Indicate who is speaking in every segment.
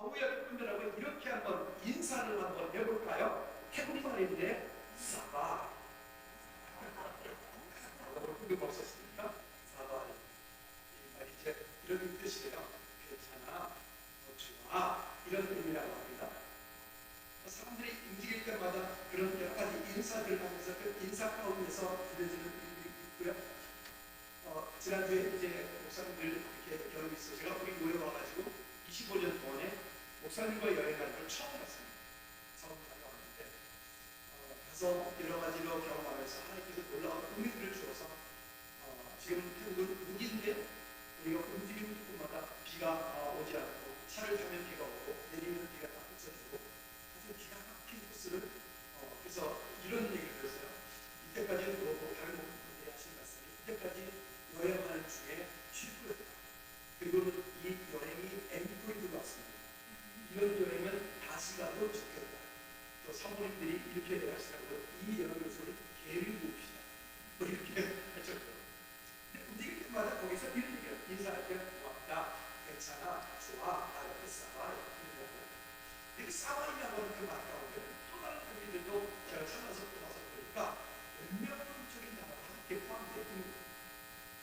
Speaker 1: 아우야 분들하고 이렇게 한번 인사를 한번 해볼까요? 태국 말인데 사바. 여러분도 보셨습니까? 사바. 이 말이 이제 이런 뜻이에요. 괜찮아, 좋아, 이런 의미라고 합니다. 사람들이 움직일 때마다 그런 여러 가지 인사들을 하면서 그 인사 가운데서 들려지는 의미들이 있고요. 지난주에 이제 목사님들 이렇게 여기 있어 제가 우리 모여와가지고 25년 동안에 목사님과 여행하는 걸 처음 갔습니다. 처음 다녀왔는데 가서 여러 가지로 경험하면서 하나님께서 놀라운 은혜들을 주어서 지금 태국은 우기인데 우리가 움직이는 곳마다 비가 오지 않고 차를 타면 비가 오고 내리면 비가 딱 꽂혀주고 사실 기가 막힌 코스를 그래서 이런 얘기를 들었어요. 이때까지는 뭐 다른 분들이 하신 말씀이 이때까지 여행하는 중에 최고였다. 그리고 이 여행이 엔포인트가 왔습니다. 이런 여행은 다시 가도 좋겠다. 또 사모님들이 이렇게 하시더라고요. 이 여행을 개를 봅시다. 뭐 이렇게 하셨죠. 움직일 때마다 거기서 이런 얘기를 인사할 때 왔다, 괜찮아, 좋아, 나를 싸봐. 이렇게 싸바이라고 하는 그 말 가운데 또 다른 의미들도 제가 찾아서 또 와서 보니까 운명론적인 단어가 함께 포함되어 있는 거예요.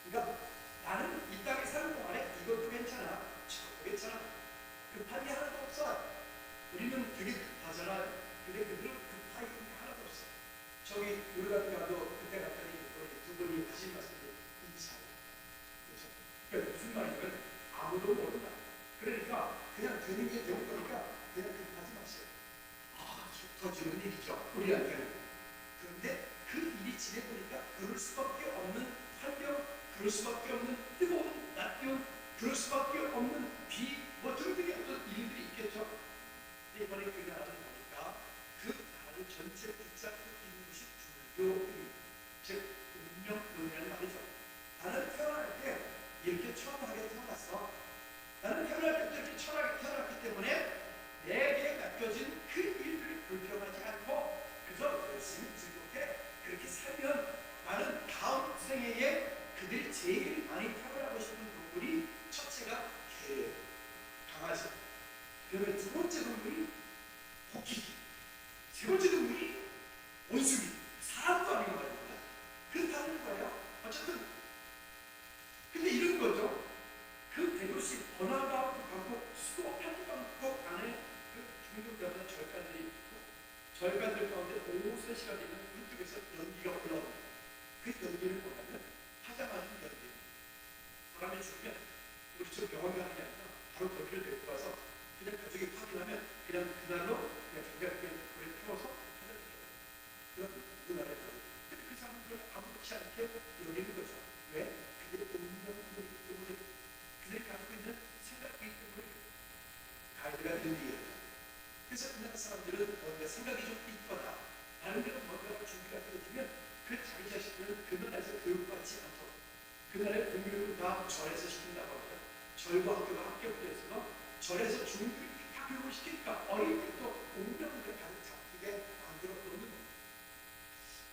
Speaker 1: 그러니까 나는 이 땅에 사는 동안에 이것도 괜찮아, 저것도 괜찮아. 급한 게 하나도 없어. 우리는 되게 급하잖아요. 근데 그들은 급한 게 하나도 없어. 저기 요르단 가도 그때 갔더니 두 분이 하신 말씀이 이차요. 그렇죠? 그러니까 무슨 말이냐면 아무도 모른다. 그러니까 그냥 되는 게 되는 거니까 그냥 급하지 마세요. 터지는 일이죠. 우리한테는. 그런데 그 일이 지내보니까 그럴 수밖에 없는 환경, 그럴 수밖에 없는 뜨거운 낮 기온, 그럴 수밖에 없는 비, 뭐 등등의 어떤 일들이 있겠죠. 근데 이번에 그 나라를 보니까 그 나라를 전체 붙잡고 있는 것이 불교입니다. 즉 운명론이라는 말이죠. 나는 태어날 때 이렇게 천하게 태어났어. 나는 태어날 때부터 이렇게 천하게 태어났기 때문에 내게 맡겨진 그 일들을 불평하지 않고 그저 열심히 즐겁게 그렇게 살면 나는 다음 생애에 그들이 제일 많이 태어나고 싶은 동물이 첫째가 개예요. 강아지. 그다음에 두 번째 동물이 코끼리. 세 번째 동물이 원숭이. 사람도 아니고 말입니다. 그렇다는 거예요. 어쨌든 근데 이런 거죠. 그 대도시 번화가 강국 수도 한강국 안에 그 중동자들은 절간들이 있고 절간들 가운데 오후 3시가 되면 위쪽에서 연기가 올라옵니다. 그 연기는 뭐냐면 하자마자 연기. 사람이 죽으면 우리 저 병원 가는 게 아니라 바로 거기를 데리고 가서 그냥 가족이 확인하면 그냥 그날로 그냥 불을 태워서 찾아주죠. 그런 우리나라에 근데 그 사람들은 아무렇지 않게 여기는 거죠. 왜? 그들의 운명들이 있기 때문에 그들이 갖고 있는 생각이 있기 때문에 가이드가 되는 얘기예요. 그래서 우리나라 사람들은 뭔가 생각이 좀 있거나 나름대로 뭔가 준비가 되어지면 그 자기 자신들은 그 나라에서 교육받지 않도록 그 나라의 공교육을 다 절에서 시킨다고 하죠. 절과 학교가 함께 붙어있어서 절에서 중교육을 다 교육을 시키니까 어릴 때부터 운명을 가득 잡히게 만들어 놓는 겁니다.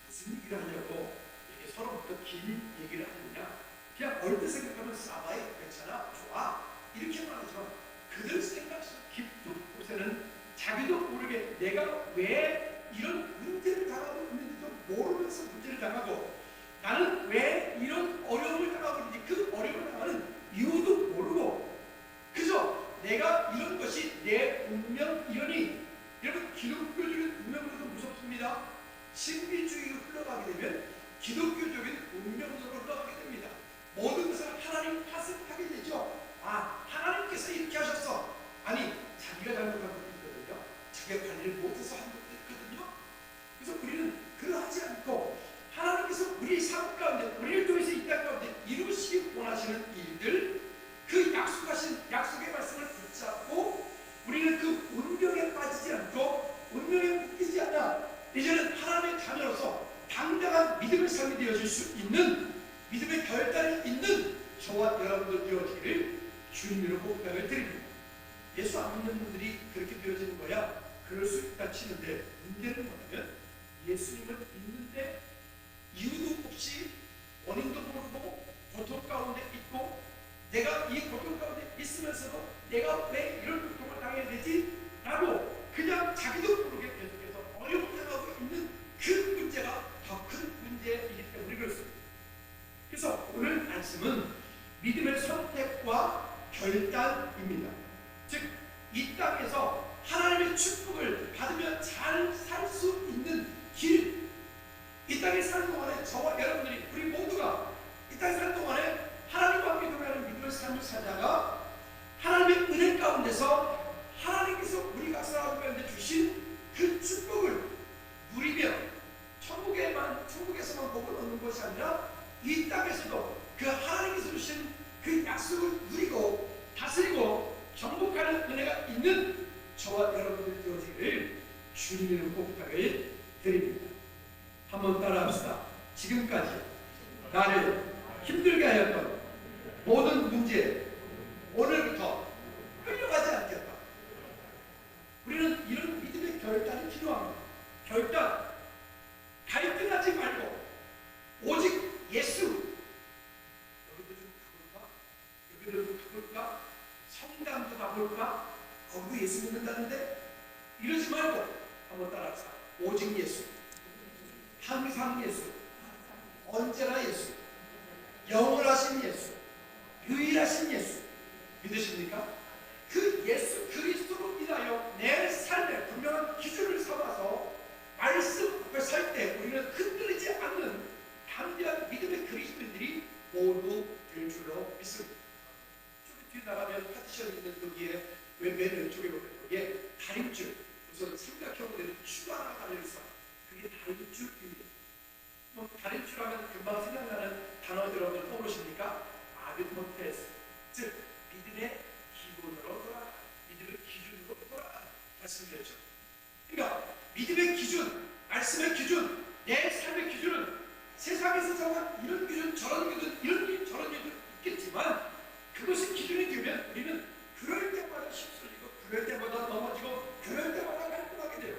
Speaker 1: 무슨 얘기를 하냐고 이렇게 서로부터 긴 얘기를 하느냐. 그냥 얼핏 생각하면 사바이 괜찮아, 좋아 이렇게 말하지만 그들 생각 속 깊은 곳에는 자기도 모르게 내가 왜 이런 문제를 당하고 있는지도 모르면서 문제를 당하고 나는 왜 이런 어려움을 당하고 있는지 그 어려움을 당하는 이유도 모르고 그저 내가 이런 것이 내 운명이러니 여러분 기독교적인 운명으로도 무섭습니다. 신비주의로 흘러가게 되면 기독교적인 운명으로 흘러가게 됩니다. 모든 것을 하나님 탓하게 되죠. 하나님께서 이렇게 하셨어. 아니 자기가 잘못한 것도 있거든요. 자기가 관리를 못해서 한 것도 있거든요. 그래서 우리는 그러하지 않고 하나님께서 우리 삶 가운데 우리를 통해서 이 땅 가운데 이루시기 원하시는 일들 그 약속의 말씀을 붙잡고 우리는 그 운명에 빠지지 않고 운명에 묶이지 않아 이제는 하나님의 자녀로서 당당한 믿음의 삶이 되어질 수 있는 믿음의 결단이 있는 저와 여러분들 되어지기를 주님으로 복담을 드립니다. 예수 안 믿는 분들이 그렇게 되어지는 거야 그럴 수 있다 치는데 문제는 뭐냐면 예수님을 믿는데 이유도 없이 원인도 모르고 고통 가운데 있고 내가 이 고통 가운데 있으면서도 내가 왜 이런 고통을 당해야 되지? 그래서 오늘 말씀은 믿음의 선택과 결단입니다. 즉, 이 땅에서 하나님의 축복을 받으며 잘 살 수 있는 길, 이 땅에 사는 동안에 저와 여러분들이 우리 모두가 이 땅에 사는 동안에 하나님과 함께 동행하는 믿음의 삶을 살다가 하나님의 은혜 가운데서 하나님께서 우리 각사람 가운데 주신 그 축복을 누리며 천국에서만 복을 얻는 것이 아니라 이 땅에서도 그 하나님께서 주신 그 약속을 누리고 다스리고 정복하는 은혜가 있는 저와 여러분들 되어지기를 주님의 복탁을 드립니다. 한번 따라합시다. 지금까지 나를 힘들게 하였던 모든 문제 오늘부터 끌려가지 않겠다. 우리는 이런 믿음의 결단이 필요합니다. 결단, 갈등하지 말고 오직 예수. 여기도 좀 가볼까? 여기도 좀 가볼까? 성당도 가볼까? 거기도 예수 믿는다는데 이러지 말고 한번 따라합시다. 오직 예수, 항상 예수, 언제나 예수, 영원하신 예수, 유일하신 예수 믿으십니까? 그 예수 그리스도로 인하여 내 삶의 분명한 기준을 삼아서 말씀 앞에 설 때 우리는 흔들리지 않는 담대한 믿음의 그리스도인들이 모두 될 줄로 믿습니다. 쭉 뒤에 나가면 파티션이 있는 여기에 맨 왼쪽에 보면 여기에 다림줄, 우선 삼각형으로 줄 하나 달려있어. 그게 다림줄입니다. 다림줄 하면 금방 생각나는 단어들 오늘 떠오르십니까? 아비모테스, 즉 믿음의 기본으로 돌아가, 믿음의 기준으로 돌아가 말씀드렸죠. 그러니까 믿음의 기준, 말씀의 기준, 내 삶의 기준은 세상에서 정한 이런 기준, 저런 기준, 이런 기준, 저런 기준 있겠지만 그것이 기준이 되면 우리는 그럴 때마다 힘쓸리고 그럴 때마다 넘어지고 그럴 때마다 갈등하게 돼요.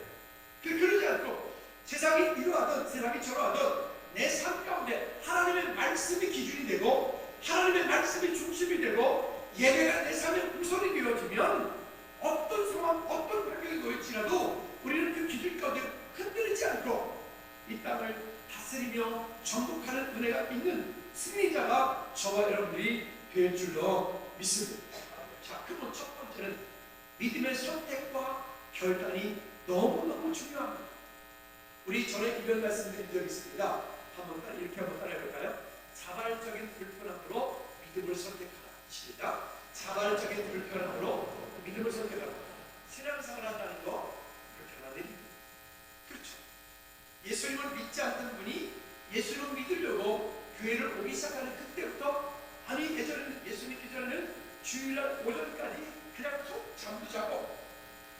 Speaker 1: 그러지 않고 세상이 이러하든 세상이 저러하든 내 삶 가운데 하나님의 말씀이 기준이 되고 하나님의 말씀이 중심이 되고 예배가 내 삶의 우선이 되어지면 어떤 상황, 어떤 환경에 놓일지라도 우리는 그 기준 가운데 흔들리지 않고 이 땅을 다스리며 정복하는 은혜가 있는 승리자가 저와 여러분들이 될 줄로 믿습니다. 자, 그럼 첫 번째는 믿음의 선택과 결단이 너무너무 중요합니다. 우리 전에 이런 말씀드린 적이 있습니다. 이렇게 한번 따라해볼까요? 자발적인 불편함으로 믿음을 선택하라. 시작. 자발적인 불편함으로 믿음을 선택하라. 신앙생활 한다는 거 불편한 일입니다. 그렇죠. 예수님을 믿지 않던 분이 예수님을 믿으려고 교회를 오기 시작하는 그때부터 아니 예전에는 예수님 믿기 전에는 주일날 오전까지 그냥 속 잠도 자고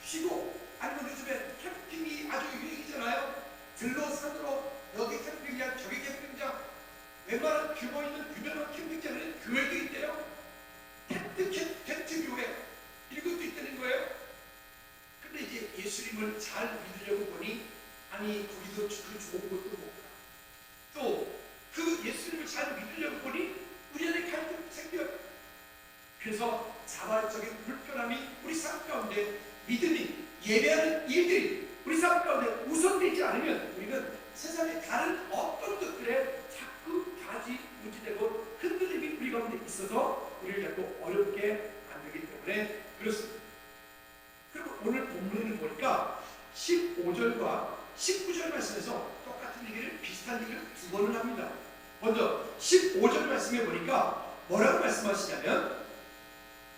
Speaker 1: 쉬고 아니면 요즘에 캠핑이 아주 유행이잖아요. 들로 산으로 여기 캠핑장 저기 캠핑장 웬만한 규모 있는 유명한 캠핑장에는 교회도 있대요. 텐트 교회 이것도 있다는 거예요. 근데 이제 예수님을 잘 믿으려고 보니 아니 거기도 그 좋은 것도 못 가. 또 그 예수님을 잘 믿으려고 보니 우리 안에 갈등이 생겨요. 그래서 자발적인 불편함이 우리 삶 가운데 믿음이 예배하는 일들이 우리 삶 가운데 우선되지 않으면 우리는 세상의 다른 어떤 것들에 자꾸 좌지우지되고 흔들림이 우리 가운데 있어서 우리를 자꾸 어렵게 만들기 때문에 그렇습니다. 그리고 오늘 본문을 보니까 15절과 19절 말씀에서 똑같은 얘기를 비슷한 얘기를 두 번을 합니다. 먼저 15절 말씀에 보니까 뭐라고 말씀하시냐면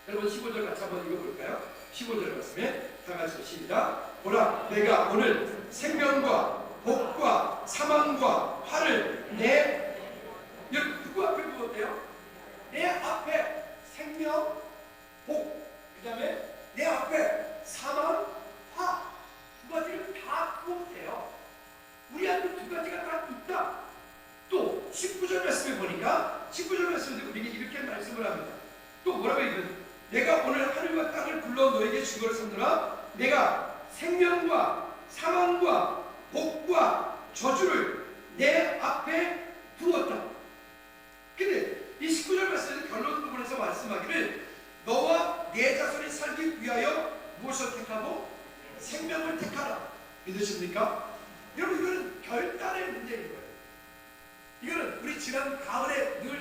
Speaker 1: 여러분 15절 같이 한번 읽어볼까요? 15절 말씀에 다 같이 시작. 보라 내가 오늘 생명과 복과 사망과 화를 내 누구 앞에 두었대요? 내 앞에 생명, 복, 그 다음에 내 앞에 사망, 화 두 가지를 다 두었대요. 우리 앞에 두 가지가 다 있다. 또 19절 말씀에 보니까 19절 말씀에 우리에게 이렇게 말씀을 합니다. 또 뭐라고 읽는? 내가 오늘 하늘과 땅을 불러 너에게 준 것을 삼더라. 내가 생명과 사망과 복과 저주를 내 앞에 두었다. 근데 이 19절 말씀에서 결론 부분에서 말씀하기를 너와 내 자손이 살기 위하여 무엇을 택하고 생명을 택하라. 믿으십니까? 여러분 이거는 결단의 문제인 거예요. 이거는 우리 지난 가을에 늘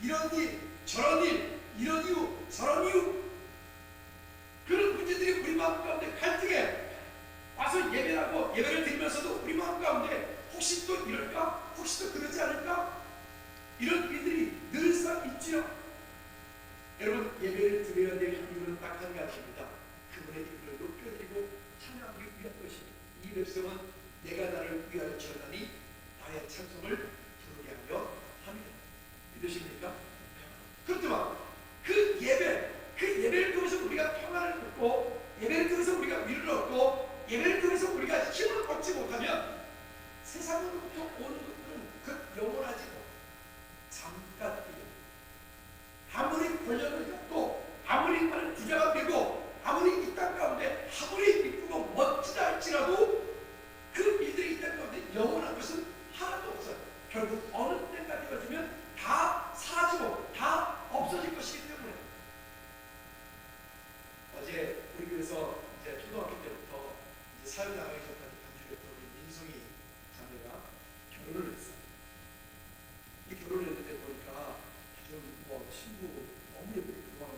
Speaker 1: 이런 일, 저런 일, 이런 이유, 저런 이유, 그런 문제들이 우리 마음 가운데 갈등해 와서 예배하고 예배를 드리면서도 우리 마음 가운데 혹시 또 이럴까? 혹시 또 그러지 않을까? 이런 일들이 늘상 있지요. 여러분, 예배를 드려야 될 이유는 딱 한 가지입니다. 그분의 이름을 높여드리고 찬양하기 위한 것입니다. 이 백성은 내가 나를 위하여 지었나니 나의 찬송을 부르게 하려 합니다. 믿으십니까? 그렇지만 그 예배를 통해서 우리가 평안을 얻고, 예배를 통해서 우리가 위로를 얻고, 예배를 통해서 우리가 힘을 얻지 못하면 세상으로부터 오는 것들은 그 영원하지 못, 잠깐 아무리 권력을 갖고, 아무리 많은 부자가 되고, 아무리 이 땅 가운데 아무리 이쁘고 멋지다 할지라도 그 일들이 이 땅 가운데 영원한 것은 하나도 없어요. 결국 어느 때까지 가지면 다 사라지고 다 없어질 것이기 때문에. 어제 우리 교회에서 이제 초등학교 때부터 이제 사회 나가기 전까지 간주했던 우리 민송이 자매가 결혼을 했어요. 이 결혼을 했는데 보니까 좀 친구 너무 예쁘고 막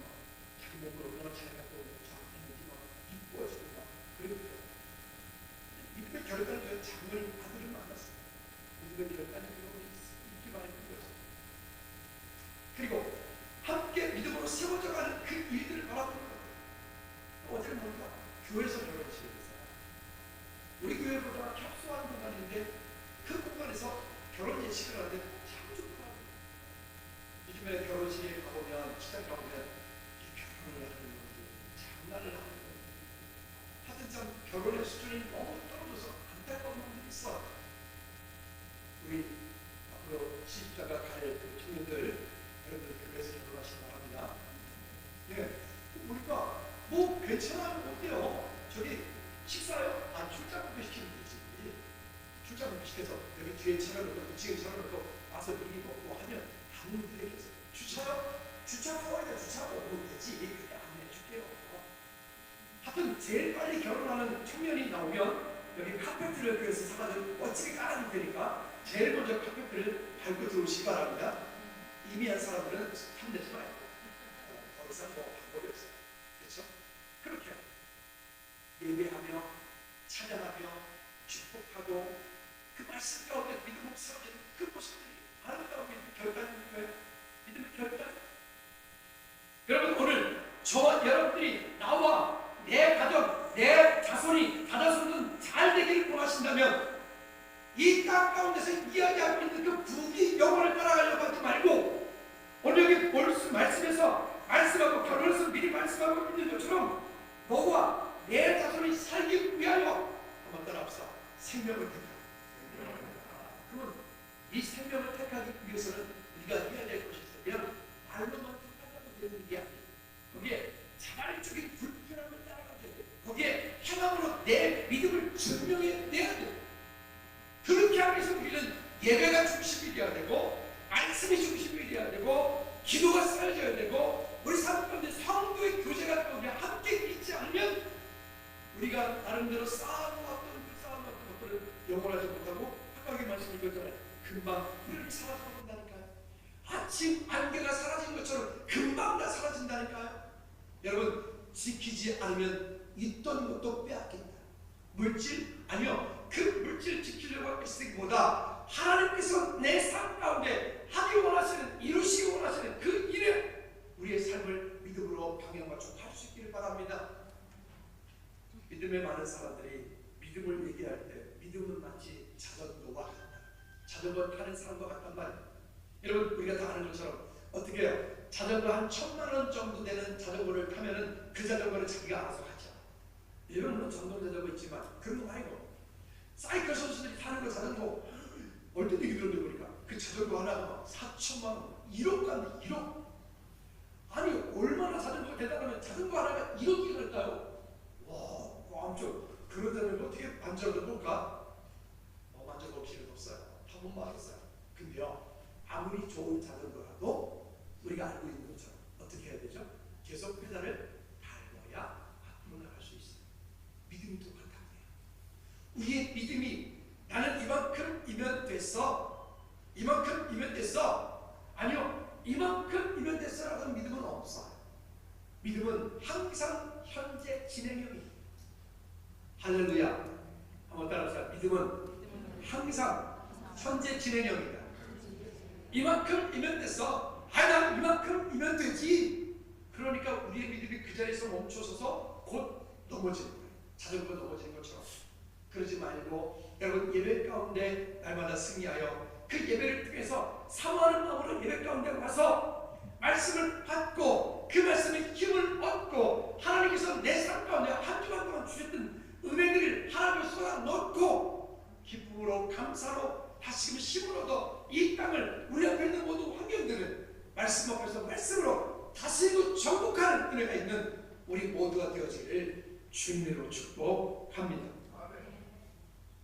Speaker 1: 자기 몸으로 얼마나 잘 갖고 자기는지 막 이뻐지고 막 그랬고요. 이분의 결혼한 그 장모님 아들을 만났어요. 이분의 결혼한 그런 인기가 있는 거죠. 그리고 함께 믿음으로 세워져가는 그 일들을 바라보는 거예요. 어제는 뭔가 교회에서 결혼식을 했어요. 우리 교회보다 협소한 공간인데 그 공간에서 결혼 예식을 하는데 참 좋더라고요. 요즘에 결혼식에 가보면, 시장 가보면 이 결혼을 하는 건지 장난을 하는 건지 하여튼 참 결혼의 수준이 너무 떨어져서 안타까운 분들이 있어. 우리 앞으로 시집자가 갈 그 청년들, 여러분들 교회에서 결혼하시기 바랍니다. 예, 우리가 뭐 괜찮아요, 어때요? 저기 식사요? 출장 뷔페 시키면 되지. 출장 뷔페 시켜서 여기 뒤에 차려놓고 2층에 차려놓고 와서 미리 먹고 하면 아무 문제 없어요. 주차요? 주차 포함이다. 주차 먹으면 되지. 그게 안 해줄게요. 하여튼 제일 빨리 결혼하는 청년이 나오면 여기 카페트를 교회에서 사가지고 멋지게 깔아줄 테니까 제일 먼저 카페트를 밟고 들어오시기 바랍니다. 이미 한 사람들은 탐내지 말고 더 이상 뭐 방법이 없어요. 그렇죠? 그렇게 예배하며 찬양하며 축복하고 그 말씀 가운데 믿음으로 세워지는 그 모습들이 아름다운 결단인 거예요. 믿음의 결단. 여러분, 오늘 저와 여러분들이 나와 내 가족, 내 자손이 다자손은 잘 되기를 원하신다면 이 땅 가운데서 이야기하고 있는 그 부귀 영원을 따라가려고 하지 말고 오늘 여기 말씀에서 말씀하고 결혼해서 미리 말씀하고 있는 것처럼 너와 내 자손이 살기 위하여 한번 따라합시다. 생명을 택하라. 그러면 이 생명을 택하기 위해서는 우리가 해야 될 것이 있어요. 그냥 말로만 택한다고 되는 게 아니에요. 거기에 자발적인 불편함을 따라가야 돼요. 거기에 행함으로 내 믿음을 증명해내야 돼요. 그렇게 하기 위해서 우리는 예배가 중심이 되어야 되고, 말씀이 중심이 되어야 되고, 기도가 쌓여져야 되고, 우리 삶 가운데 성도의 교제가 우리 함께 있지 않으면 우리가 나름대로 쌓아놓았던 그 쌓아놓았던 것들을 영원하지 못하고 아까 말씀 읽었잖아요. 금방 우리를 사라져 버린다니까요. 아침 안개가 사라진 것처럼 금방 다 사라진다니까요. 여러분, 지키지 않으면 있던 것도 빼앗긴다. 물질? 아니요. 그 물질을 지키려고 애쓰기보다 하나님께서 내 삶 가운데 하기 원하시는, 이루시기 원하시는 그 일에 우리의 삶을 믿음으로 방향맞춰 할 수 있기를 바랍니다. 믿음에 많은 사람들이 믿음을 얘기할 때 믿음은 마치 자전거와 같다. 자전거 타는 사람과 같단 말이에요. 여러분, 우리가 다 아는 것처럼 어떻게 해요? 자전거 한 1,000만 원 정도 되는 자전거를 타면은 그 자전거는 자기가 알아서 하죠. 여러분은 전동 자전거 있지만 그런 거 아니고 사이클 선수들이 타는 거 자전거 얼핏 얘기 들었는데 보니까 그 자전거 하나가 4천만 원, 1억 간다. 1억. 아니 얼마나 자전거가 대단하면 자전거 하나가 1억이 될까요? 와, 엄청. 그러다면 어떻게 만져도 볼까? 만져볼 필요는 없어요. 한번 말했어요. 근데요, 아무리 좋은 자전거라도 우리가 알고 있는 것처럼 어떻게 해야 되죠? 계속 페달을 밟아야 앞으로 나갈 수 있어요. 믿음이 똑같아요. 우리의 믿음이 나는 이만큼이면 됐어. 이만큼이면 됐어. 아니요. 이만큼이면 됐어라는 믿음은 없어요. 믿음은 항상 현재 진행형입니다. 할렐루야. 한번 따라합시다. 믿음은 항상 현재 진행형이다. 이만큼이면 됐어. 난 이만큼이면 되지. 그러니까 우리의 믿음이 그 자리에서 멈춰서서 곧 넘어지는 거예요. 자전거 넘어지는 것처럼. 그러지 말고 여러분 예배 가운데 날마다 승리하여 그 예배를 통해서 사모하는 마음으로 예배 가운데 와서 말씀을 받고 그 말씀에 힘을 얻고 하나님께서 내 삶 가운데 한 주간 동안 주셨던 은혜들을 하나님을 쏟아 넣고 기쁨으로 감사로 다시금 힘을 얻어 이 땅을 우리 앞에 있는 모든 환경들을 말씀 앞에서 말씀으로 다시금 정복하는 은혜가 있는 우리 모두가 되어지기를 주님으로 축복합니다.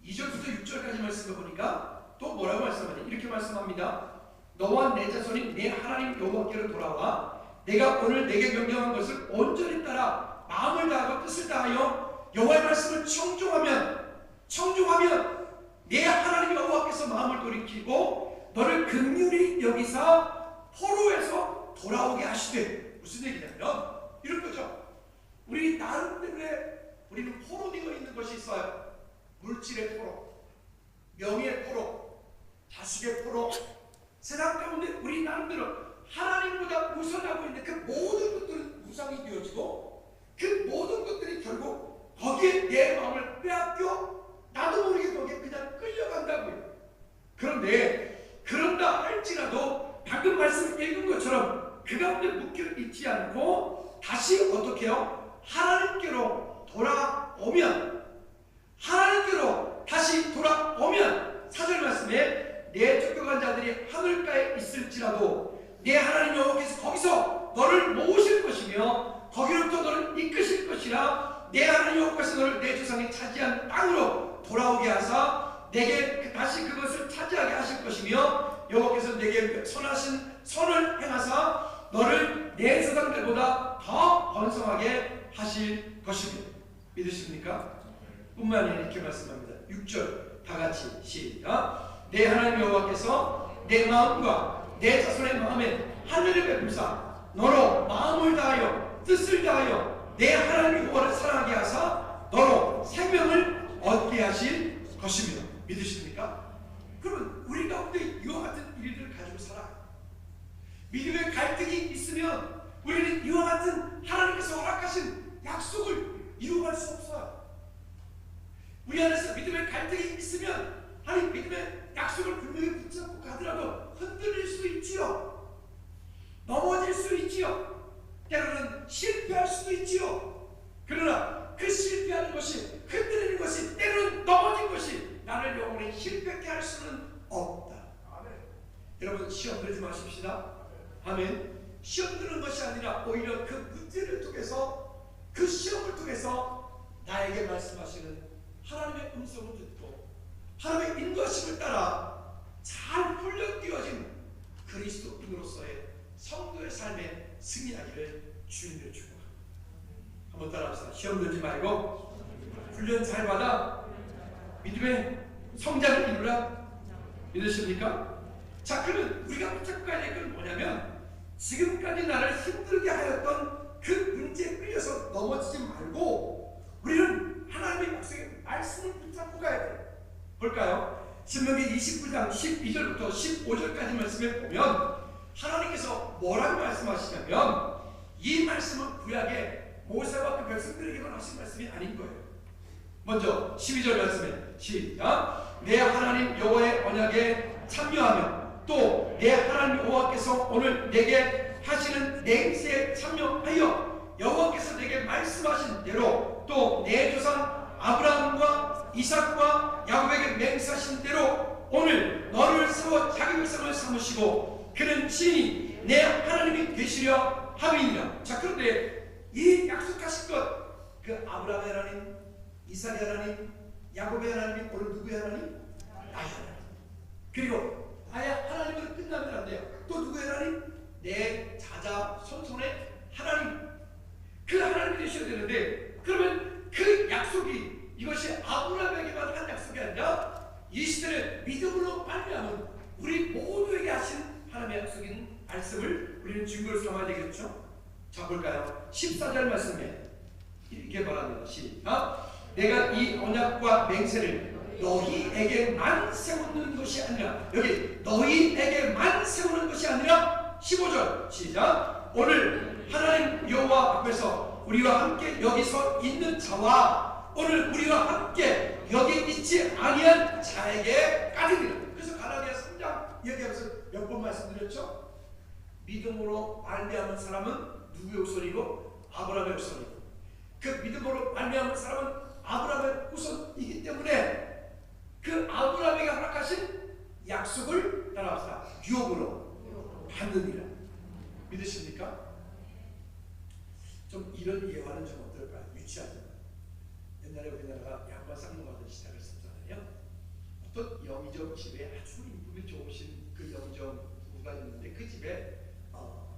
Speaker 1: 2절부터 6절까지 말씀을 보니까 또 뭐라고 말씀하냐. 이렇게 말씀합니다. 너와 내 자손이 내 하나님 여호와께로 돌아와 내가 오늘 내게 명령한 것을 온전히 따라 마음을 다하고 뜻을 다하여 여호와의 말씀을 청종하면 내 하나님 여호와께서 마음을 돌이키고 너를 긍휼히 여기사 포로에서 돌아오게 하시되. 무슨 얘기냐면 이런 거죠. 우리 나름대로의 우리는 포로되어 있는 것이 있어요. 물질의 포로, 명예의 포로, 자식의 포로, 세상 가운데 우리 나름대로 하나님보다 우선하고 있는 그 모든 것들은 무상이 되어지고 그 모든 것들이 결국 거기에 내 마음을 빼앗겨 나도 모르게 거기에 그냥 끌려간다고요. 그런데 그런다 할지라도 방금 말씀 읽은 것처럼 그 가운데 묶여 있지 않고 다시 어떻게 해요? 하나님께로 돌아오면 다시 돌아오면 4절 말씀에 내 쫓겨간 자들이 하늘가에 있을지라도 내 하나님 여호와께서 거기서 너를 모으실 것이며 거기로부터 너를 이끄실 것이라. 내 하나님 여호와께서 너를 내 조상이 차지한 땅으로 돌아오게 하사 내게 다시 그것을 차지하게 하실 것이며 여호와께서 내게 선하신 선을 행하사 너를 내 조상들보다 더 번성하게 하실 것이며. 믿으십니까? 뿐만 아니라 이렇게 말씀합니다. 6절 다같이 시작. 내 하나님 여호와께서 내 마음과 내 자손의 마음에 하늘을 베풀사 너로 마음을 다하여 뜻을 다하여 내 하나님 여호와를 사랑하게 하사 너로 생명을 얻게 하실 것이며. 믿으십니까? 그러면 우리 가운데 이와 같은 일들을 가지고 살아요. 믿음의 갈등이 있으면 우리는 이와 같은 하나님께서 허락하신 약속을 이루어갈 수 없어요. 우리 안에서 믿음의 갈등이 있으면 아니 믿음의 약속을 분명히 붙잡고 가더라도 흔들릴 수 있지요. 넘어질 수 있지요. 때로는 실패할 수도 있지요. 그러나 그 실패하는 것이 흔들리는 것이 때로는 넘어진 것이 나를 영원히 실패하게 할 수는 없다. 아멘. 여러분 시험 들지 마십시다. 아멘. 시험 드는 것이 아니라 오히려 그 문제를 통해서 그 시험을 통해서 나에게 말씀하시는 하나님의 음성을 듣고 하나님의 인도하심을 따라 잘 훈련되어진 그리스도인으로서의 성도의 삶에 승리하기를 주님을 축복합니다. 한번 따라합시다. 시험 들지 말고 훈련 잘 받아 믿음의 성장을 이루라. 믿으십니까? 자, 그러면 우리가 붙잡고 가야 될 건 뭐냐면 지금까지 나를 힘들게 하였던 그 문제에 끌려서 넘어지지 말고 우리는 하나님의 약속의 말씀을 붙잡고 가야 돼요. 볼까요? 신명기 29장 12절부터 15절까지 말씀에 보면 하나님께서 뭐라고 말씀하시냐면 이 말씀은 구약에 모세와 그 백성들에게만 하신 말씀이 아닌 거예요. 먼저 12절 말씀에 시작. 내 하나님 여호와의 언약에 참여하며 또 내 하나님 여호와께서 오늘 내게 하시는 맹세에 참여하여 여호와께서 내게 말씀하신 대로 또 내 조상 아브라함과 이삭과 야곱에게 맹세하신 대로 오늘 너를 세워 자기 백성을 삼으시고 그는 친히 내 하나님이 되시려 함이니라. 자, 그런데 이 약속하신 것 그 아브라함의 하나님, 이삭의 하나님, 야곱의 하나님이 오늘 누구의 하나님? 나의 하나님. 그리고 나의 하나님으로 끝나면 안 돼요. 또 누구의 하나님? 내 자자 손손의 하나님. 그 하나님이 되셔야 되는데 그러면 그 약속이 이것이 아브라함에게만 한 약속이 아니라 이 시대를 믿음으로 말미암은 우리 모두에게 하신 하나님의 약속인 알 말씀을 우리는 증거로 삼아야 되겠죠? 자, 볼까요? 14절 말씀에 이렇게 말합니다. 시작. 내가 이 언약과 맹세를 너희에게만 세우는 것이 아니라, 여기 너희에게만 세우는 것이 아니라 15절 시작. 오늘 하나님 여호와 앞에서 우리와 함께 여기 서 있는 자와 오늘 우리와 함께 여기 있지 아니한 자에게까지니라. 그래서 갈라디아 3장 얘기하면서 몇 번 말씀드렸죠? 믿음으로 말미암은 사람은 누구의 후손이고? 아브라함의 후손이고, 그 믿음으로 말미암은 사람은 아브라함의 후손이기 때문에 그 아브라함에게 허락하신 약속을 따라합시다. 유업으로 받느니라. 믿으십니까? 좀 이런 예화는 좀 어떨까요? 유치하죠. 옛날에 우리나라가 양반 쌍놈하던 시대를 썼잖아요. 어떤 영의정 집에 아주 인품이 좋으신 그 영의정 부부가 있는데 그 집에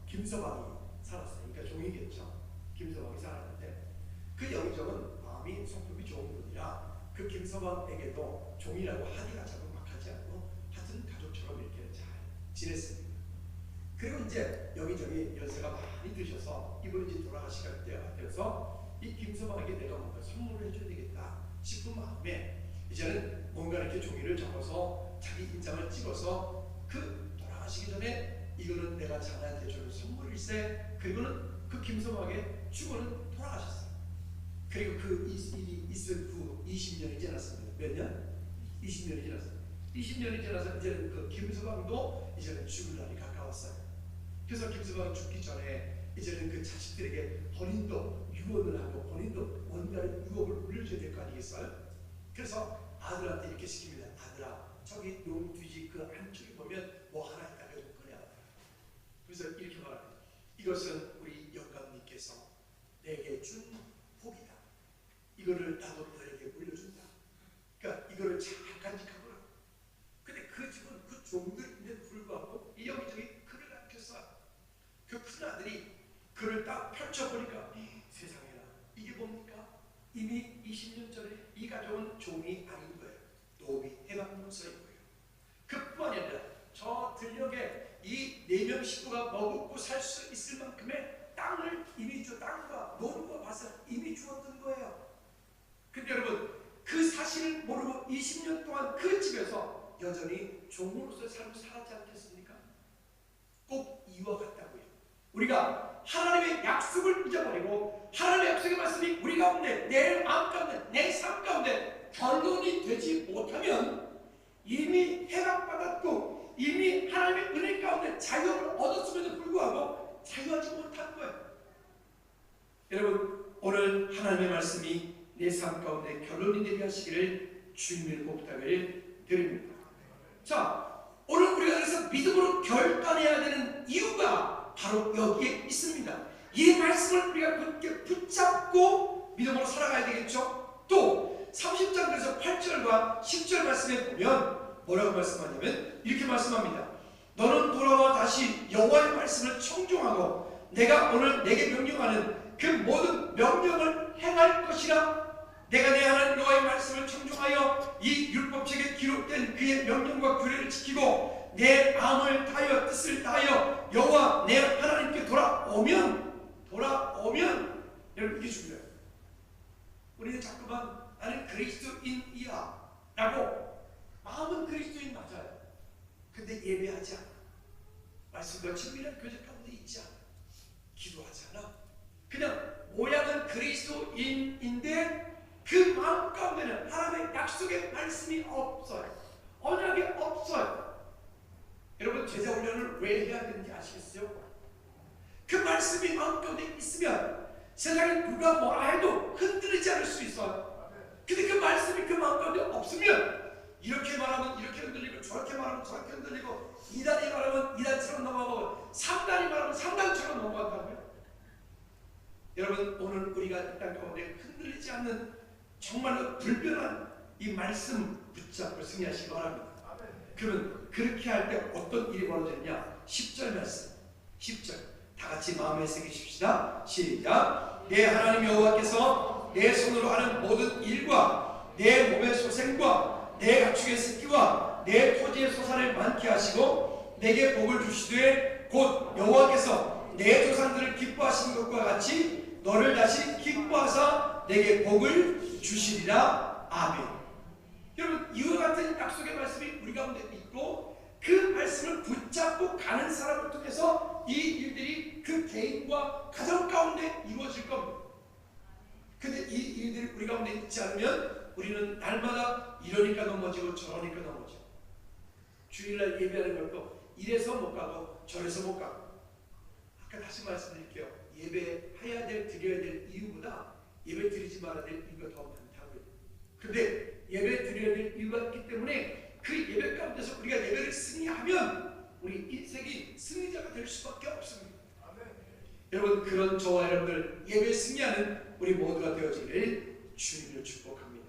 Speaker 1: 김서방이 살았어요. 그러니까 종이겠죠. 김서방이 살았는데 그 영의정은 마음이 성품이 좋은 분이라 그 김서방에게도 종이라고 하기가 자꾸 막 하지 않고 하여튼 가족처럼 이렇게 잘 지냈습니다. 그리고 이제 영의정이 연세가 많이 드셔서 이분이 이제 돌아가시게 때가 되어서 이 김서방에게 내가 뭔가 선물을 해줘야 되겠다 싶은 마음에 이제는 뭔가 이렇게 종이를 적어서 자기 인장을 찍어서 그 돌아가시기 전에 이거는 내가 자네한테 주는 선물일세. 그리고는 그 김서방의 주고는 돌아가셨어요. 그리고 그 일이 있을 후 20년이 지났습니다. 몇 년? 20년이 지났습니다. 20년이 지나서 이제는 그 김서방도 이제는 죽을 날이 가까웠어요. 그래서 김서방이 죽기 전에 이제는 그 자식들에게 본인도 유언을 하고 본인도 뭔가를 유업을 물려줘야 될 거 아니겠어요? 그래서 아들한테 이렇게 시킵니다. 아들아, 저기 용두지 그 안쪽에 보면 뭐 하나 있다가 좀 꺼내라. 그래서 이렇게 말합니다. 이것은 우리 영감님께서 내게 준 복이다. 이거를 나도 너에게 물려준다. 그러니까 이거를 잘 간직하거라. 근데 그 집은 그 종들인데 불구하고 이 영의정이 글을 남겼어요. 그 큰 아들이 글을 딱 펼쳐보니까 세상에나 이게 뭡니까? 이미 20년 전에 이 가족은 종이 아닌 거예요. 노비 해방문서인 거예요. 그뿐만이 아니라 저 들녘에 이 4명 식구가 먹고 살 수 있을 만큼의 땅을 이미 땅과 노루와 밭을 이미 주었던 거예요. 근데 여러분, 그 사실을 모르고 20년 동안 그 집에서 여전히 종으로서의 삶을 살았지 않겠습니까? 꼭 이와 같다고요. 우리가 하나님의 약속을 잊어버리고 하나님의 약속의 말씀이 우리 가운데, 내 마음 가운데, 내 삶 가운데 결론이 되지 못하면 이미 해방받았고 이미 하나님의 은혜 가운데 자유를 얻었음에도 불구하고 자유하지 못한 거예요. 여러분, 오늘 하나님의 말씀이 내 삶 가운데 결론이 되게 하시기를 주님의 부탁을 드립니다. 자, 오늘 우리가 그래서 믿음으로 결단해야 되는 이유가 바로 여기에 있습니다. 이 말씀을 우리가 굳게 붙잡고 믿음으로 살아가야 되겠죠. 또 30장 그래서 8절과 10절 말씀에 보면 뭐라고 말씀하냐면 이렇게 말씀합니다. 너는 돌아와 다시 여호와의 말씀을 청종하고 내가 오늘 내게 명령하는 그 모든 명령을 행할 것이라. 내가 내 하나님 여호와의 말씀을 청종하여 이 율법책에 기록된 그의 명령과 규례를 지키고 내 마음을 다하여 뜻을 다하여 여호와 내 하나님께 돌아오면 여러분, 이게 중요해요. 우리는 자꾸만 나는 그리스도인이야 라고, 마음은 그리스도인 맞아요. 근데 예배하지 않아. 말씀과 친밀한 교제 가운데 있지 않아. 기도하지 않아. 그냥 모양은 그리스도인인데 그 마음 가운데는 하나님의 약속의 말씀이 없어요. 언약이 없어요. 여러분, 제자 훈련을 왜 해야 되는지 아시겠어요? 그 말씀이 마음 가운데 있으면 세상에 누가 뭐라 해도 흔들리지 않을 수 있어요. 근데 그 말씀이 그 마음 가운데 없으면 이렇게 말하면 이렇게 흔들리고 저렇게 말하면 저렇게 흔들리고 2단이 말하면 2단처럼 넘어가고 3단이 말하면 3단처럼 넘어간다고요. 여러분, 오늘 우리가 이 땅 가운데 흔들리지 않는 정말로 불변한 이 말씀 붙잡고 승리하시기 바랍니다. 그러면 그렇게 할 때 어떤 일이 벌어지느냐? 10절 말씀, 10절 다 같이 마음에 새기십시다. 시작. 내 하나님 여호와께서 내 손으로 하는 모든 일과 내 몸의 소생과 내 가축의 새끼와 내 토지의 소산을 많게 하시고 내게 복을 주시되 이르되 곧 여호와께서 내 조상들을 기뻐하신 것과 같이 너를 다시 기뻐하사 내게 복을 주시리라. 아멘. 여러분, 이와 같은 약속의 말씀이 우리 가운데 있고 그 말씀을 붙잡고 가는 사람을 통해서 이 일들이 그 개인과 가정 가운데 이루어질 겁니다. 근데 이 일들이 우리 가운데 있지 않으면 우리는 날마다 이러니까 넘어지고 저러니까 넘어지고, 주일날 예배하는 것도 이래서 못 가고 저래서 못 가고. 아까 다시 말씀드릴게요. 예배해야 될, 드려야 될 이유보다 예배 드리지 말아야 될 이유가 더 많다고요. 근데 예배 드려야 될 이유가 있기 때문에 그 예배 가운데서 우리가 예배를 승리하면 우리 인생이 승리자가 될 수밖에 없습니다. 아멘. 여러분, 그런 저와 여러분들 예배 승리하는 우리 모두가 되어지기를 주님을 축복합니다.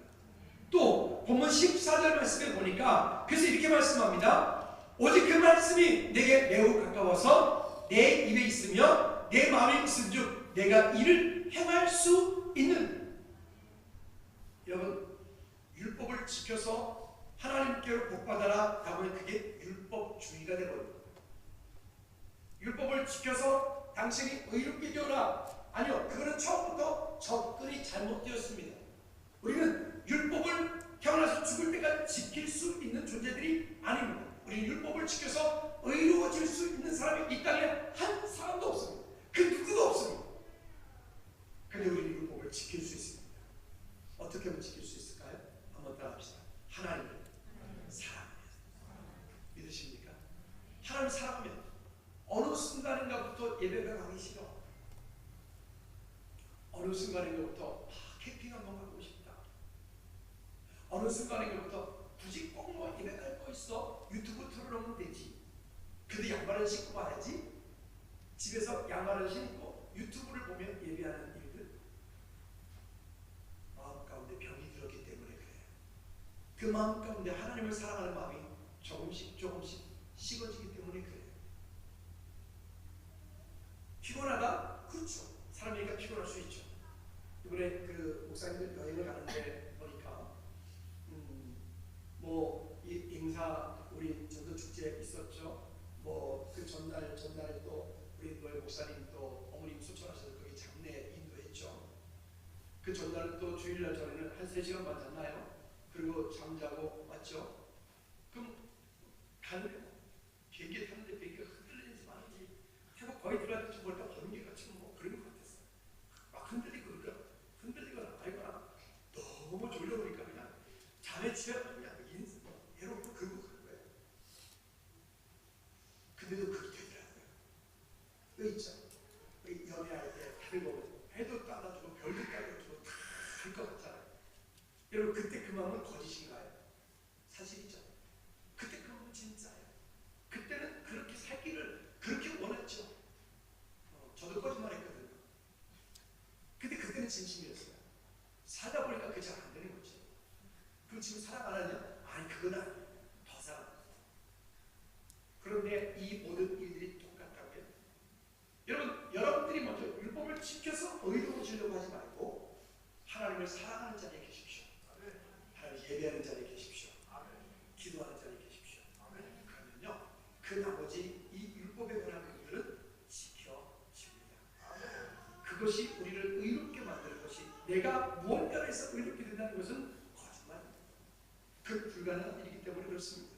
Speaker 1: 또 본문 14절 말씀에 보니까 그래서 이렇게 말씀합니다. 오직 그 말씀이 내게 매우 가까워서 내 입에 있으며 내 마음에 있은즉 내가 이를 행할 수 있는. 여러분, 율법을 지켜서 하나님께로 복받아라 하면 그게 율법주의가 되버립니다. 율법을 지켜서 당신이 의롭게 되어라. 아니요, 그거는 처음부터 접근이 잘못되었습니다. 우리는 율법을 태어나서 죽을 때까지 지킬 수 있는 존재들이 아닙니다. 우리는 율법을 지켜서 의로워질 수 있는 사람이 이 땅에 한 사람도 없습니다. 그 누구도 없습니다. 근데 우리는 율법을 지킬 수 있습니다. 어떻게 하면 지킬 수 있을까요? 한번 따라합시다. 하나님을 사랑하면. 믿으십니까? 하나님을 사랑하면 어느 순간인가부터 예배가 가기 싫어. 어느 순간인가부터 캠핑 한번 가고 싶다. 어느 순간인가부터 굳이 꼭 뭐 예배 갈 거 있어? 유튜브 틀어놓으면 되지. 근데 양말을 신고 봐야지. 집에서 양말을 신고 유튜브를 보면 예배하는 일들, 마음 가운데 병이 들었기 때문에 그래요. 그 마음 가운데 하나님을 사랑하는 마음이 조금씩 식어지기 때문에 그래요. 피곤하다? 그렇죠. 사람이니까 피곤할 수 있죠. 이번에 그 목사님들 여행을 가는데 보니까 뭐 이 행사, 우리 전도 축제 있었죠. 뭐 그 전날 또 우리 노예 목사님 또 어머님 수천하셔서 거기 장례 인도했죠. 그 전날 또 주일날 전에는 한 3시간 반 잤나요? 그리고 잠자고 왔죠. 그럼 가는데 비행기 탔는데 비행기가 흔들리지 말지. 태국 거의 들어갈 때 보니까 번개같이 뭐 그런 것 같았어요. 막 흔들리거나 말거나 너무 졸려보니까 그냥 잠에 집에 그냥 해놓고 긁고 간 거예요. 근데도 그렇게 되더라고요. 그 있죠. 연애할 때 다들 보면 해도 따라주고 별도 따라주고 다 할 것 같잖아요. 여러분, 그때 그 마음은 거짓인가요? 사실이죠. 그때 그 마음은 진짜예요. 그때는 그렇게 살기를 그렇게 원했죠. 저도 거짓말했거든요. 근데 그때는 진심이었어요. 살다 보니까 그게 잘 안 되는 거지. 그럼 지금 사랑 안 하냐? 아니, 그건 아니에요. 더 사랑. 그런데 이 모든 일들이 똑같다고요. 여러분, 여러분들이 먼저 율법을 지켜서 의로워지려고 하지 말고 하나님을 사랑하는 자리에 계십시오. 하나님 예배하는 자리에 계십시오. 기도하는 자리에 계십시오. 그러면요, 그 나머지 이 율법에 관한 것들은 지켜집니다. 그것이 우리를 의롭게 만드는 것이, 내가 무언가를 해서 의롭게 된다는 것은 거짓말입니다. 그 불가능한 일이기 때문에 그렇습니다.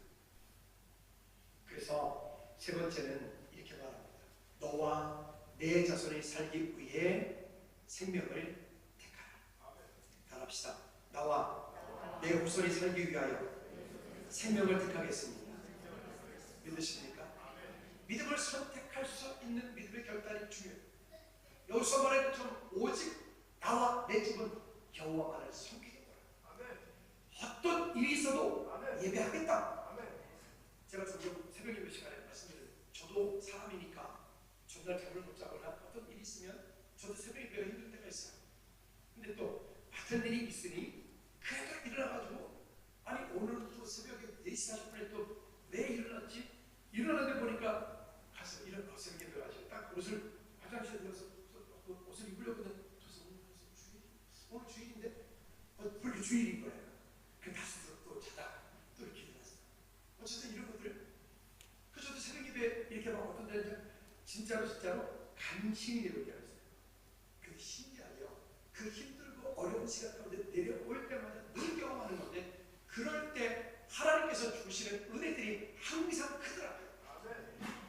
Speaker 1: 그래서 세 번째는 이렇게 말합니다. 너와 내 자손이 살기 위해 생명을 택하라. 따라합시다. 나와 내 후손이 살기 위하여 생명을 택하겠습니다. 믿으십니까? 믿음을 선택할 수 있는 믿음의 결단이 중요해요. 여기서 말하는 것처럼 오직 나와 내 집은 여호와만을 섬기겠노라. 어떤 일이 있어도 예배하겠다. 제가 종종 새벽 예배 시간에 말씀드려요. 저도 사람이니까 전날 잠을 못 자거나 어떤 일이 있으면 저도 새벽 예배가 힘들 때가 있어요. 근데 또 같은 일이 있으니 그래도 일어나가지고, 아니 오늘은 또 새벽에 4시 40분에 또 왜 일어났지? 일어나는데 보니까 가서 새벽 예배 가지고 딱 옷을 화장실에 들어서 옷을 입으려거든. 오늘 주일인데 그렇게 주일인 거예요. 그 다시 또 자다가 또 이렇게 일어났어요. 어쨌든 이런 것들. 그 저도 새벽 예배 이렇게 막 어떤 데는 진짜로 간신히 내려오게 하셨어요. 근데 신기하게요. 그 힘들고 어려운 시간 가운데 내려올 때마다 늘 경험하는 건데 그럴 때 하나님께서 주시는 은혜들이 항상 크더라고요.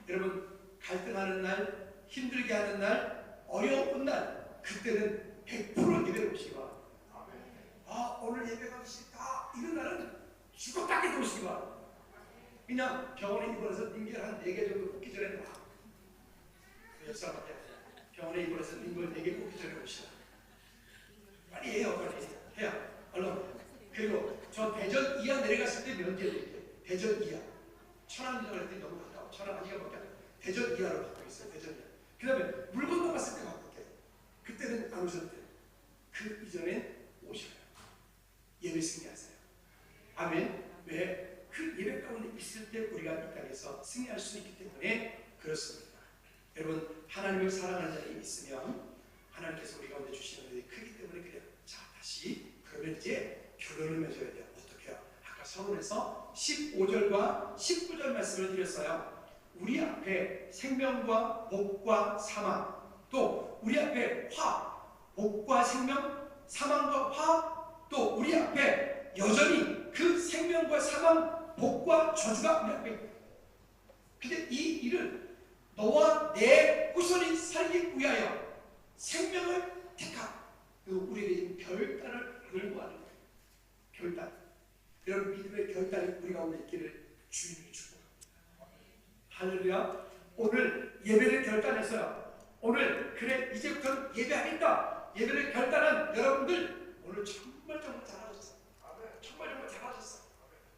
Speaker 1: 여러분 갈등하는 날, 힘들게 하는 날, 어려운 날 그때는 100% 예배를 오시기 바랍니다. 오늘 예배 가기 싫다 이런 날은 죽었다 깨도 오시기 바랍니다. 그냥 병원에 입원해서 링겔 한 4개 정도 꽂기 전에 와. 역사밖에 병원에 입원해서 링겔 4개 꽂기 전에 오시라. 빨리 해요. 빨리 해야 얼른. 그리고 저 대전 이하 내려갔을 때 면제 드릴게요. 대전 이하 천안이라고 했더니 너무 가까워. 천안 아니가밖에 안 돼. 대전 이하로 바꾸고 있어요. 대전 이하. 그 다음에 물 건너갔을 때 바꿀게요. 그때는 안 오셨대요. 그 이전엔 오셔요. 예배 승리하세요. 아멘. 왜? 그 예배 가운데 있을 때 우리가 이 땅에서 승리할 수 있기 때문에 그렇습니다. 여러분 하나님을 사랑하는 자들이 있으면 하나님께서 우리 가운데 주시는 은혜가 크기 때문에 그래요. 자 다시 그러면 이제 결론을 맺어야 돼요. 어떻게요? 아까 서론에서 15절과 19절 말씀을 드렸어요. 우리 앞에 생명과 복과 사망, 또 우리 앞에 화, 복과 생명, 사망과 화, 또 우리 앞에 여전히 그 생명과 사망, 복과 저주가 우리 앞에 있다. 근데 이 일을 너와 내 후손이 살기 위하여 생명을 택하. 그리고 우리에게 결단을 걸고 하는 거예요. 결단. 여러분 믿음의 결단이 우리 가운데 있기를 주님이 축복합니다. 할렐루야. 오늘 예배를 결단했어요. 오늘 그래 이제부터는 예배하겠다. 예배를 결단한 여러분들 오늘 정말 잘하셨어요. 정말 잘하셨어요.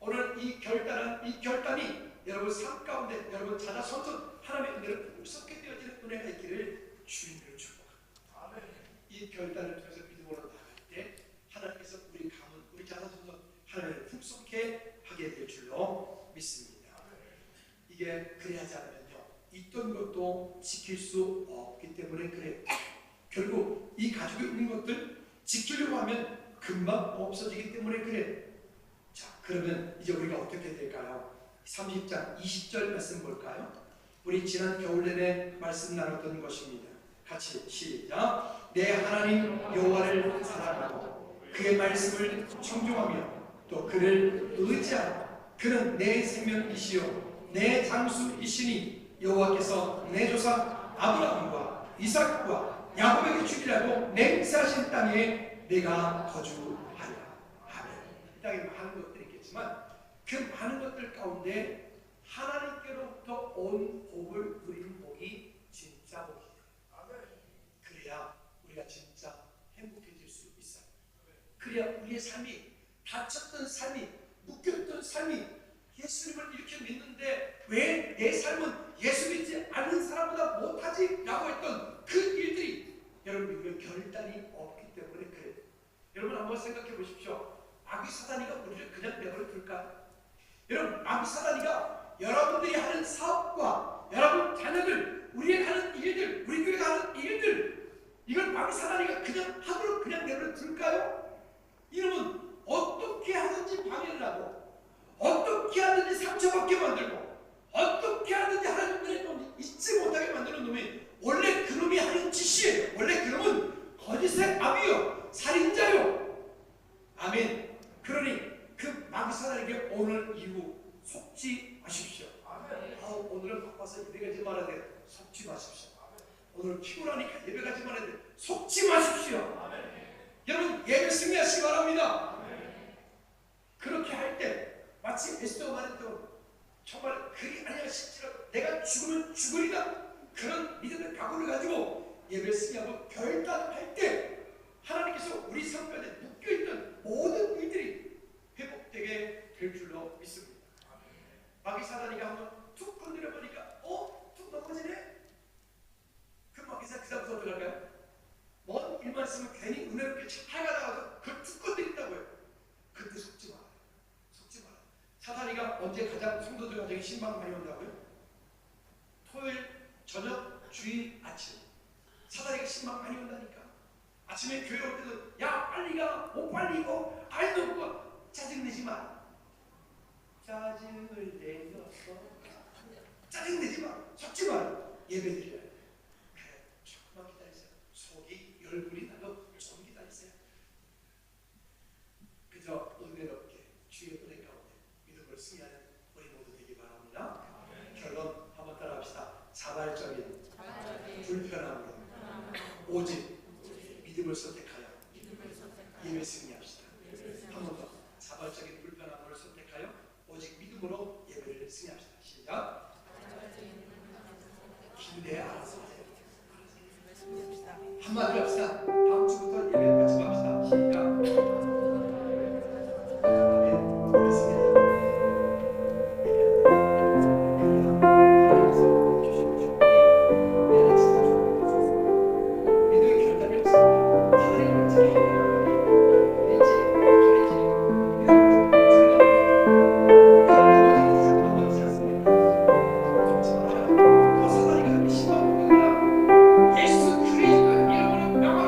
Speaker 1: 오늘 이 결단이 여러분 삶 가운데 여러분 자자손손 하나님의 은혜를 풍성하게 되어지는 은혜가 있기를 주님을 축복합니다. 이 결단을 통해서 믿음으로 나갈 때 하나님께서 우리 가문, 우리 자자손손 하나님을 풍성하게 하게 될 줄로 믿습니다. 이게 그래야지 않으면요 있던 것도 지킬 수 없기 때문에 그래요. 결국 이 가지고 있는 것들 지키려고 하면 금방 없어지기 때문에 그래요. 자, 그러면 이제 우리가 어떻게 될까요? 30장 20절 말씀 볼까요? 우리 지난 겨울 내내 말씀 나눴던 것입니다. 같이 시작. 내 하나님 여호와를 사랑하고 그의 말씀을 청종하며 또 그를 의지하라. 그는 내 생명이시요 내 장수이시니 여호와께서 내 조상 아브라함과 이삭과 야곱에게 주리라고 맹세하신 땅에 내가 거주하리라. 아멘. 이 땅에 많은 것들이 있겠지만 그 많은 것들 가운데 하나님께로부터 온 복을 누리는 복이 진짜 복이에요. 그래야 우리가 진짜 행복해질 수 있어요. 그래야 우리의 삶이 다쳤던 삶이 묶였던 삶이 예수님을 이렇게 믿는데 왜 내 삶은 예수 믿지 않는 사람보다 못하지? 라고 했던 그 일들이 여러분 믿음의 결단이 없기 때문에 그래요. 여러분 한번 생각해 보십시오. 마귀 사단이가 우리를 그냥 내버려 둘까요? 여러분 마귀 사단이가 여러분들이 하는 사업과 여러분 자녀들, 우리가 하는 일들, 우리 교회가 하는 일들 이걸 마귀 사단이가 그냥 하루로 그냥 내버려 둘까요? 이러면 어떻게 하든지 방해를 하고 어떻게 하든지 상처받게 만들고 어떻게 하든지 하나님의 놈이 잊지 못하게 만드는 놈이 원래 그놈이 하는 짓이에요. 원래 그놈은 거짓의 아비요 살인자요. 아멘. 그러니 그 마귀 사단에게 오늘 이후 속지 마십시오. 오늘은 바빠서 예배 가지 말아야 돼. 속지 마십시오. 오늘 피곤하니까 예배 가지 말아야 돼. 속지 마십시오. 여러분 예배 승리하시기 바랍니다. 그렇게 할 때 마치 에스더가 말했던 정말 그리 아니야 실제로 내가 죽으면 죽으리다 그런 믿음의 각오를 가지고 예배 승리하고 결단할 때 하나님께서 우리 삶 가운데 묶여있던 모든 일들이 회복되게 될 줄로 믿습니다. 마귀 사단이가 한번 툭 건드려보니까 툭 넘어지네? 그럼 마귀 사단 그 다음부터 어떻게 할까요? 먼 일만 있으면 괜히 은혜롭게 잘 가다가도 그걸 툭 건드린다고요. 그때 속지 말아요. 속지 말아요. 사단이가 언제 가장 성도들 가정에 신방 많이 온다고요? 토요일 저녁 주일 아침 사단이가 신방 많이 온다니까. 아침에 교회 올 때도 야 빨리 가, 못 빨리 고 아이 놓고 짜증내지 마. 짜증을 내면서 짜증내지 마. 속지 마. 예배 드려요. 불편함으로 오직 믿음을 선택하여 예배 승리합시다. 한 번 더 자발적인 불편함을 선택하여 오직 믿음으로 예배를 승리합시다. 시작. 기대 알아서 한마디로 합시다. 다음 주부터 예배 같이 합시다. 시작. 예수 그리스도 이름으로 명하노니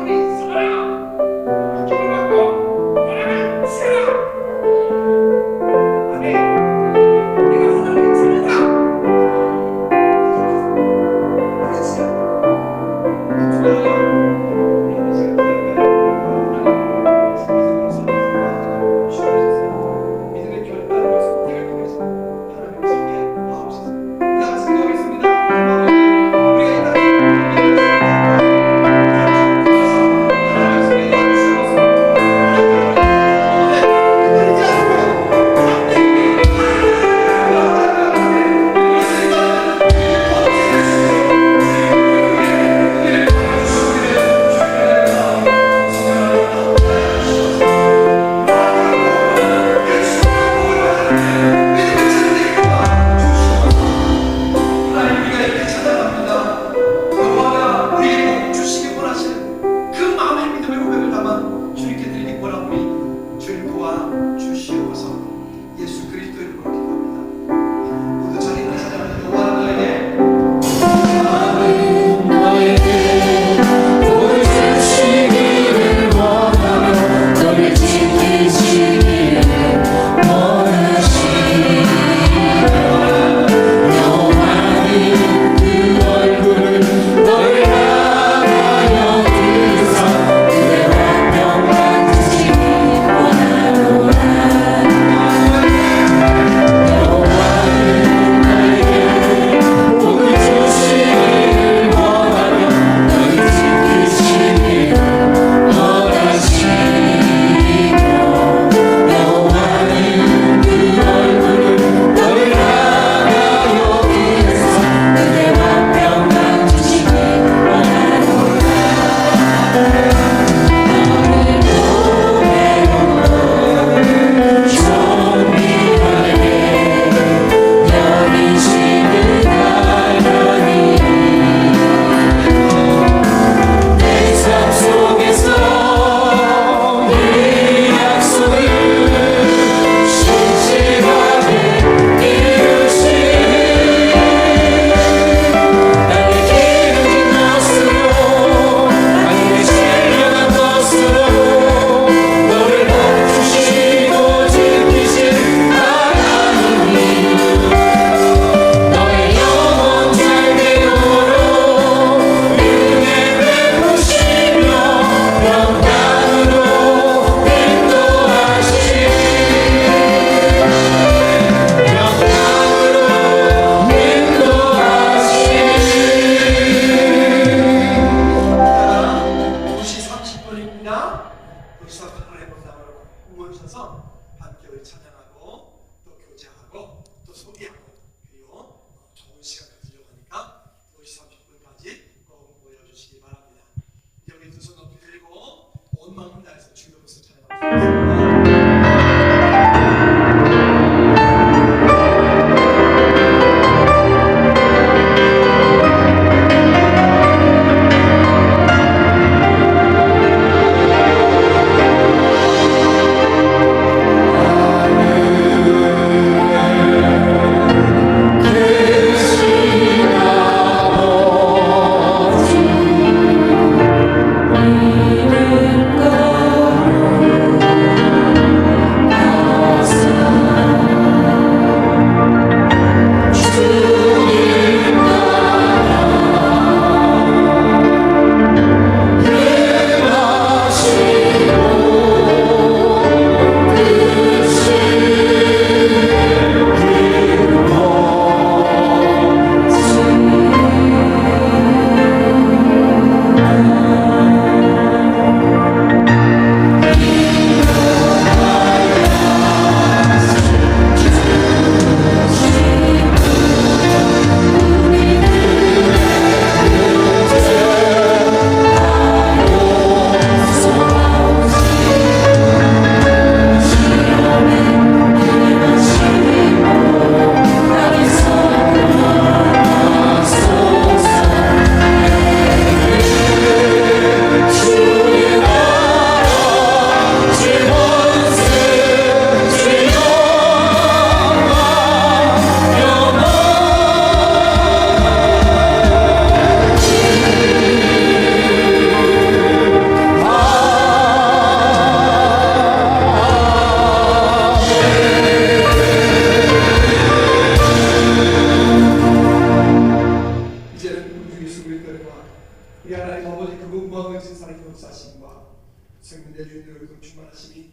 Speaker 1: 우리 하나님 아버지 그 무궁하신 사랑의 역사심과 생명의 주님으로 충만하심이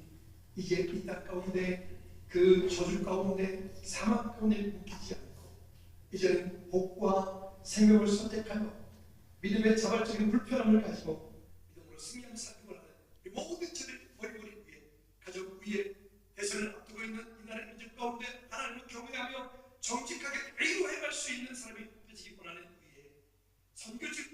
Speaker 1: 이제 이 땅 가운데 그 저주 가운데 사망 가운데 묶이지 않고 이제는 복과 생명을 선택하여 믿음의 자발적인 불편함을 가지고 믿음으로 승리하는 삶을 하는 이 모든 저들 머리머리 위에 가족 위에 대선을 앞두고 있는 이 나라의 민족 가운데 하나님을 경외하며 정직하게 의로 행할 수 있는 사람이 되시기 원하는 위에 선교직